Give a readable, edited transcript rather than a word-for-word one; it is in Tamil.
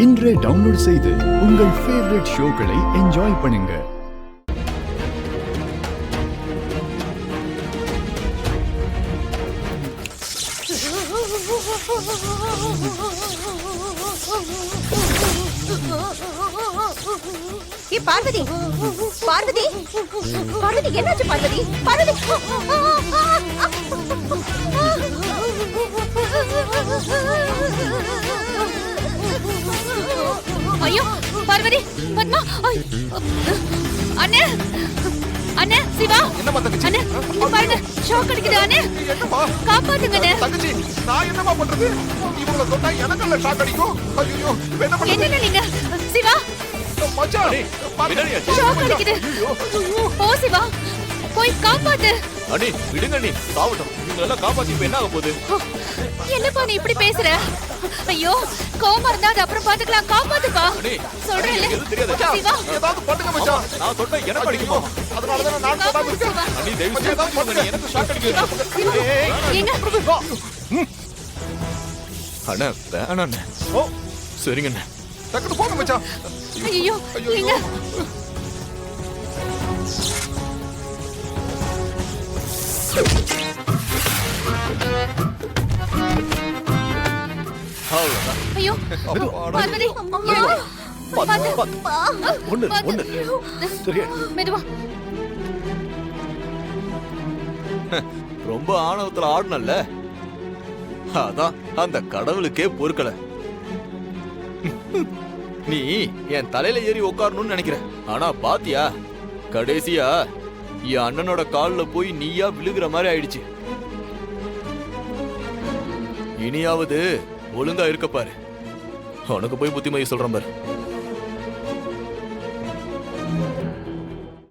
இன்றே டவுன்லோட் செய்து உங்கள் ஃபேவரட் ஷோக்களை என்ஜாய் பண்ணுங்க. பார்வதி பார்வதி பார்வதி என்னாச்சு? பார்வதி பார்வதி ஐயோ பார்வதி பத்மா அண்ணே அண்ணே சிவா என்னமா தங்கச்சி? அண்ணே பாருங்க ஷாக் அடிக்குது அண்ணே. என்னமா காப்பாத்துங்க அண்ணே. தங்கச்சி நான் என்னமா பண்றது? இவங்கள சொன்னா எனக்குள்ள ஷாக் அடிக்கும். ஐயோ என்ன பண்றது? என்ன நீங்க சிவா மச்சான் ஷாக் அடிக்குது. போ சிவா போய் காப்பாத்து. அண்ணி விடுங்க அண்ணி, சாவட்டும். இவங்களெல்லாம் காப்பாத்தி இப்ப என்ன ஆக போகுது? என்னப்பா நீ இப்படி பேசுற? ஐயோ கோவமா இருந்தா அது அப்புறம் பாத்துக்கலாம். காப்பாத்துப்பா சொல்றேன்ல. எதுவும் தெரியாது. சிவா ஏதாவது பண்ணுங்க மச்சான். நான் சொன்னா எனக்கு அடிக்குமா? அதனால தான் நான் சொல்லாம இருக்கேன். அண்ணி தயவு செய்து ஏதாவது பண்ணுங்க, எனக்கு ஷாக் அடிக்குது. எங்க அண்ணா வேணாம் அண்ணே. ஓ சரிங்க அண்ணே. டக்குனு போங்க மச்சான். ஐயோ எங்க அவ்வளவுதான். ஐயோ பார்வதி ஐயோ ஒண்ணு ஒண்ணு சரியா? மெதுவா ரொம்ப ஆணவத்துல ஆடணும்ல, அதான் அந்த கடவுளுக்கே பொறுக்கல. நீ என் தலையில ஏறி உட்காரணும்னு நினைக்கிற, ஆனா பாத்தியா கடைசியா என் அண்ணனோட கால்ல போய் நீயா விழுகிற மாதிரி ஆயிடுச்சு. இனியாவது ஒழுங்கா இருக்க பாரு. உனக்கு போய் புத்திமதி சொல்றேன் பாரு.